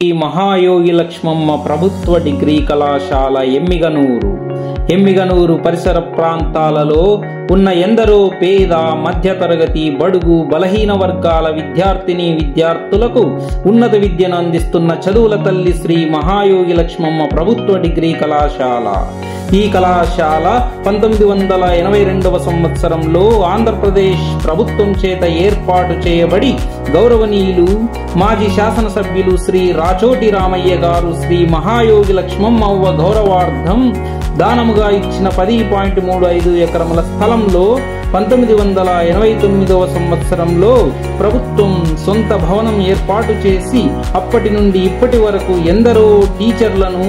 శ్రీ మహాయోగి లక్ష్మమ్మ ప్రభుత్వ డిగ్రీ కళాశాల ఎమ్మిగనూరు పరిసర ప్రాంతాలలో ఉన్న ఎందరో పేద మధ్యతరగతి బడుగు బలహీన వర్గాల విద్యార్థులకు ఉన్నత విద్యను అందిస్తున్న చదువుల తల్లి శ్రీ మహాయోగి లక్ష్మమ్మ ప్రభుత్వ డిగ్రీ కళాశాల. ఈ కళాశాల 1982వ సంవత్సరంలో ఆంధ్రప్రదేశ్ ప్రభుత్వం చేత ఏర్పాటు చేయబడి గౌరవనీయులు మాజీ శాసనసభ్యులు శ్రీ రాచోటి రామయ్య గారు శ్రీ మహాయోగి లక్ష్మమ్మవ్వ గౌరవార్థం దానముగా ఇచ్చిన 10.35 ఎకరముల స్థలంలో 1989వ సంవత్సరంలో ప్రభుత్వం సొంత భవనం ఏర్పాటు చేసి అప్పటి నుండి ఇప్పటి వరకు ఎందరో టీచర్లను,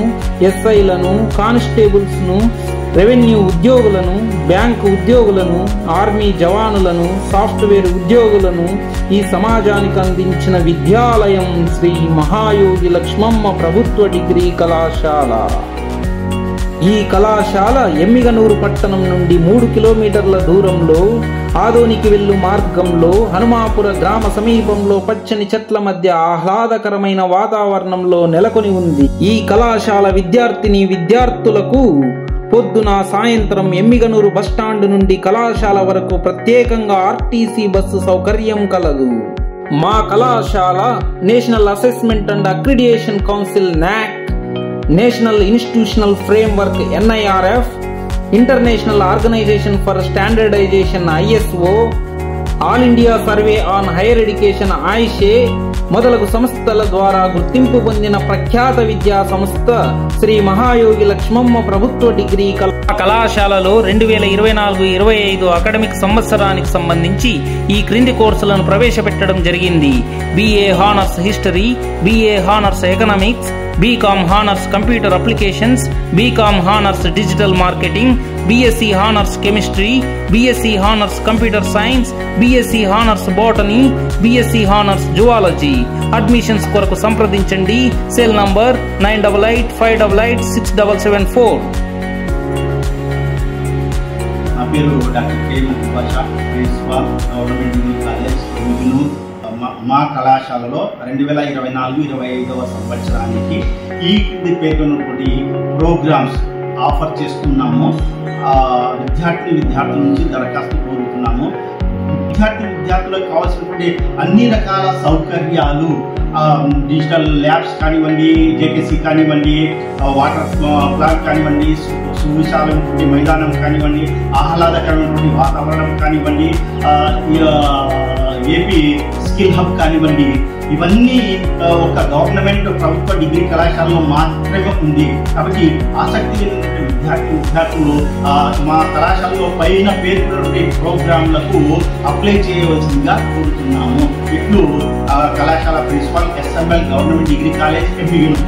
ఎస్ఐలను, కానిస్టేబుల్స్ ను, రెవెన్యూ ఉద్యోగులను, బ్యాంకు ఉద్యోగులను, ఆర్మీ జవానులను, సాఫ్ట్వేర్ ఉద్యోగులను ఈ సమాజానికి అందించిన విద్యాలయం శ్రీ మహాయోగి లక్ష్మమ్మ ప్రభుత్వ డిగ్రీ కళాశాల. ఈ కళాశాల ఎమ్మిగనూరు పట్టణం నుండి 3 కిలోమీటర్ల దూరంలో ఆదోనికి వెళ్ళు మార్గంలో హనుమాపుర గ్రామ సమీపంలో పచ్చని చెట్ల మధ్య ఆహ్లాదకరమైన వాతావరణంలో నెలకొని ఉంది. ఈ కళాశాల విద్యార్థులకు పొద్దున సాయంత్రం ఎమ్మిగనూరు బస్టాండ్ నుండి కళాశాల వరకు ప్రత్యేకంగా ఆర్టీసీ బస్సు సౌకర్యం కలదు. మా కళాశాల National Assessment and Accreditation Council NAAC, National Institutional Framework NIRF, International Organization for Standardization ISO, All India Survey on Higher Education AISHE మొదలగు సంస్థల ద్వారా గుర్తింపు పొందిన ప్రఖ్యాత విద్యా సంస్థ శ్రీ మహాయోగి లక్ష్మమ్మ ప్రభుత్వ డిగ్రీ కళాశాలలో 2024-25 అకాడమిక్ సంవత్సరానికి సంబంధించి ఈ క్రింది కోర్సులను ప్రవేశపెట్టడం జరిగింది. BA honours history, BA honours economics, BCom honours computer applications, BCom honours digital marketing, BSc honours chemistry, BSc honours computer science, BSc honours botany, BSc honours zoology. Admissions కొరకు సంప్రదించండి. Cell number 9885886774. నా పేరు doctor K Mubasha, principal government degree college Emmiganur. మా కళాశాలలో 2024-25వ సంవత్సరానికి ఈ క్రింది పేర్కొన్నటువంటి programmes offer చేస్తున్నాము. విద్యార్థుల నుంచి దరఖాస్తు కోరుతున్నాము. విద్యార్థులకు కావాల్సినటువంటి అన్ని రకాల సౌకర్యాలు, డిజిటల్ ల్యాబ్స్ కానివ్వండి, JKC కానివ్వండి, వాటర్ ప్లాంట్ కానివ్వండి, సువిశాలమైనటువంటి మైదానం కానివ్వండి, ఆహ్లాదకరమైనటువంటి వాతావరణం కానివ్వండి, ఏపీ స్కిల్ హబ్ కానివ్వండి, ఇవన్నీ ఒక గవర్నమెంట్ ప్రభుత్వ డిగ్రీ కళాశాలలో మాత్రమే ఉంది. కాబట్టి ఆసక్తి లేనటువంటి విద్యార్థులు మా కళాశాలలో పైన పేర్కొన్నటువంటి ప్రోగ్రాంలకు అప్లై చేయవలసిందిగా కోరుతున్నాము. ఇట్లు కళాశాల principal SML government degree college Emmiganur.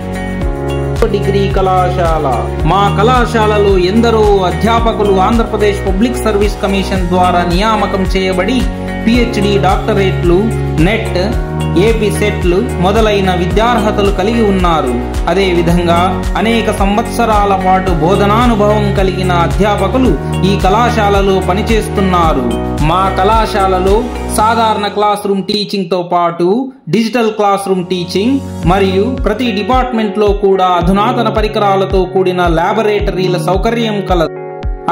Degree కళాశాల. మా కళాశాలలో ఎందరో అధ్యాపకులు ఆంధ్రప్రదేశ్ పబ్లిక్ సర్వీస్ కమిషన్ ద్వారా నియామకం చేయబడి PhD డాక్టరేట్లు, నెట్, AP సెట్లు మొదలైన విద్యార్హతలు కలిగి ఉన్నారు. అదేవిధంగా అనేక సంవత్సరాల పాటు బోధనానుభవం కలిగిన అధ్యాపకులు ఈ కళాశాలలో పనిచేస్తున్నారు. మా కళాశాలలో సాధారణ క్లాస్ రూమ్ టీచింగ్ తో పాటు డిజిటల్ క్లాస్ రూమ్ టీచింగ్ మరియు ప్రతి డిపార్ట్మెంట్ లో కూడా అధునాతన పరికరాలతో కూడిన ల్యాబొరేటరీల సౌకర్యం కలదు.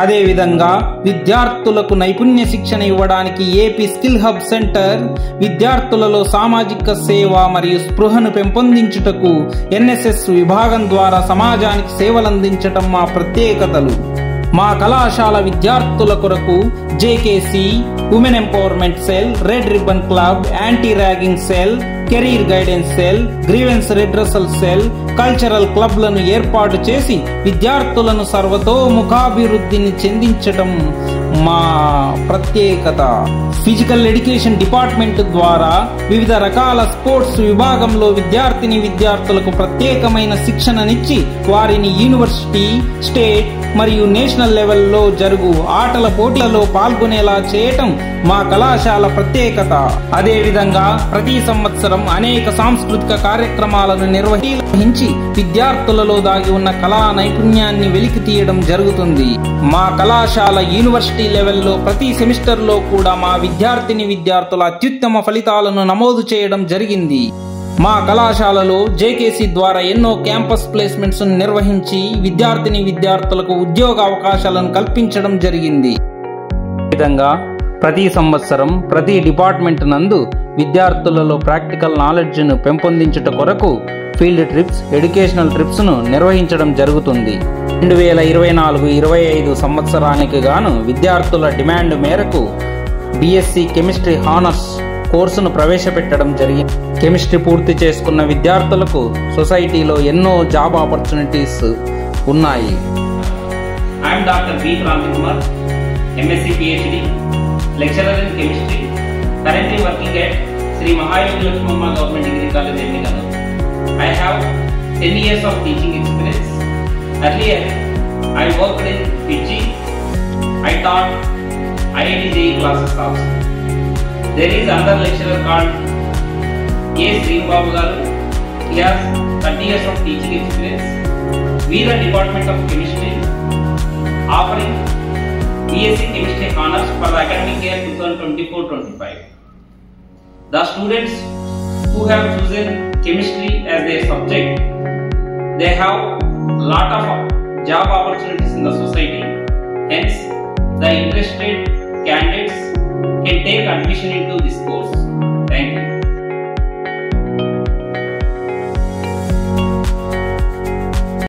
అదేవిధంగా విద్యార్థులకు నైపుణ్య శిక్షణ ఇవ్వడానికి AP స్కిల్ హబ్ సెంటర్, విద్యార్థులలో సామాజిక సేవ మరియు స్పృహను పెంపొందించుటకు NSS విభాగం ద్వారా సమాజానికి సేవలందించటం మా ప్రత్యేకతలు. మా కళాశాల విద్యార్థుల కొరకు JKC, women empowerment cell, red ribbon club, anti ragging cell, career guidance cell, grievance redressal cell, cultural క్లబ్లను ఏర్పాటు చేసి విద్యార్థులను సర్వతోముఖాభివృద్ధిని చెందించటం మా ప్రత్యేకత. ఫిజికల్ ఎడ్యుకేషన్ డిపార్ట్మెంట్ ద్వారా వివిధ రకాల స్పోర్ట్స్ విభాగంలో విద్యార్థులకు ప్రత్యేకమైన శిక్షణనిచ్చి వారిని యూనివర్సిటీ, స్టేట్ మరియు నేషనల్ లెవెల్లో జరుగు ఆటల పోటీలలో పాల్గొనేలా చేయటం మా కళాశాల ప్రత్యేకత. అదేవిధంగా ప్రతి సంవత్సరం అనేక సాంస్కృతిక కార్యక్రమాలను నిర్వహించి విద్యార్థులలో దాగి ఉన్న కళా నైపుణ్యాన్ని వెలికి తీయడం జరుగుతుంది. మా కళాశాల యూనివర్సిటీ లెవెల్లో ప్రతి సెమిస్టర్ లో కూడా మా విద్యార్థుల అత్యుత్తమ ఫలితాలను నమోదు చేయడం జరిగింది. మా కళాశాలలో జేకేసీ ద్వారా ఎన్నో క్యాంపస్ ప్లేస్మెంట్స్ నిర్వహించి విద్యార్థులకు ఉద్యోగ అవకాశాలను కల్పించడం జరిగింది. ఈ విధంగా ప్రతి సంవత్సరం ప్రతి డిపార్ట్మెంట్ నందు విద్యార్థులలో ప్రాక్టికల్ నాలెడ్జ్ను పెంపొందించుట కొరకు ఫీల్డ్ ట్రిప్స్, ఎడ్యుకేషనల్ ట్రిప్స్ను నిర్వహించడం జరుగుతుంది. 2024-25 సంవత్సరానికి గాను విద్యార్థుల డిమాండ్ మేరకు బీఎస్సీ కెమిస్ట్రీ హానర్స్ కోర్సును ప్రవేశపెట్టడం జరిగింది. కెమిస్ట్రీ పూర్తి చేసుకున్న విద్యార్థులకు సొసైటీలో ఎన్నో జాబ్ ఆపర్చునిటీస్ ఉన్నాయి. I'm doctor B Kranthi Kumar, MSc PhD, lecturer in chemistry, currently working at Sri Mahayogi Lakshmamma Government Degree College, Ernakulam. I have 10 years of teaching experience. Earlier, I worked in Fiji. I taught IIT JEE classes also. There is another lecturer called A. Srinbabu Garu. He has 30 years of teaching experience. We, the Department of Chemistry, offering BSc Chemistry Honours for the academic year 2024-25. The students who have chosen chemistry as their subject, they have lot of job opportunities in the society. Hence, the interested candidates can take admission into this course.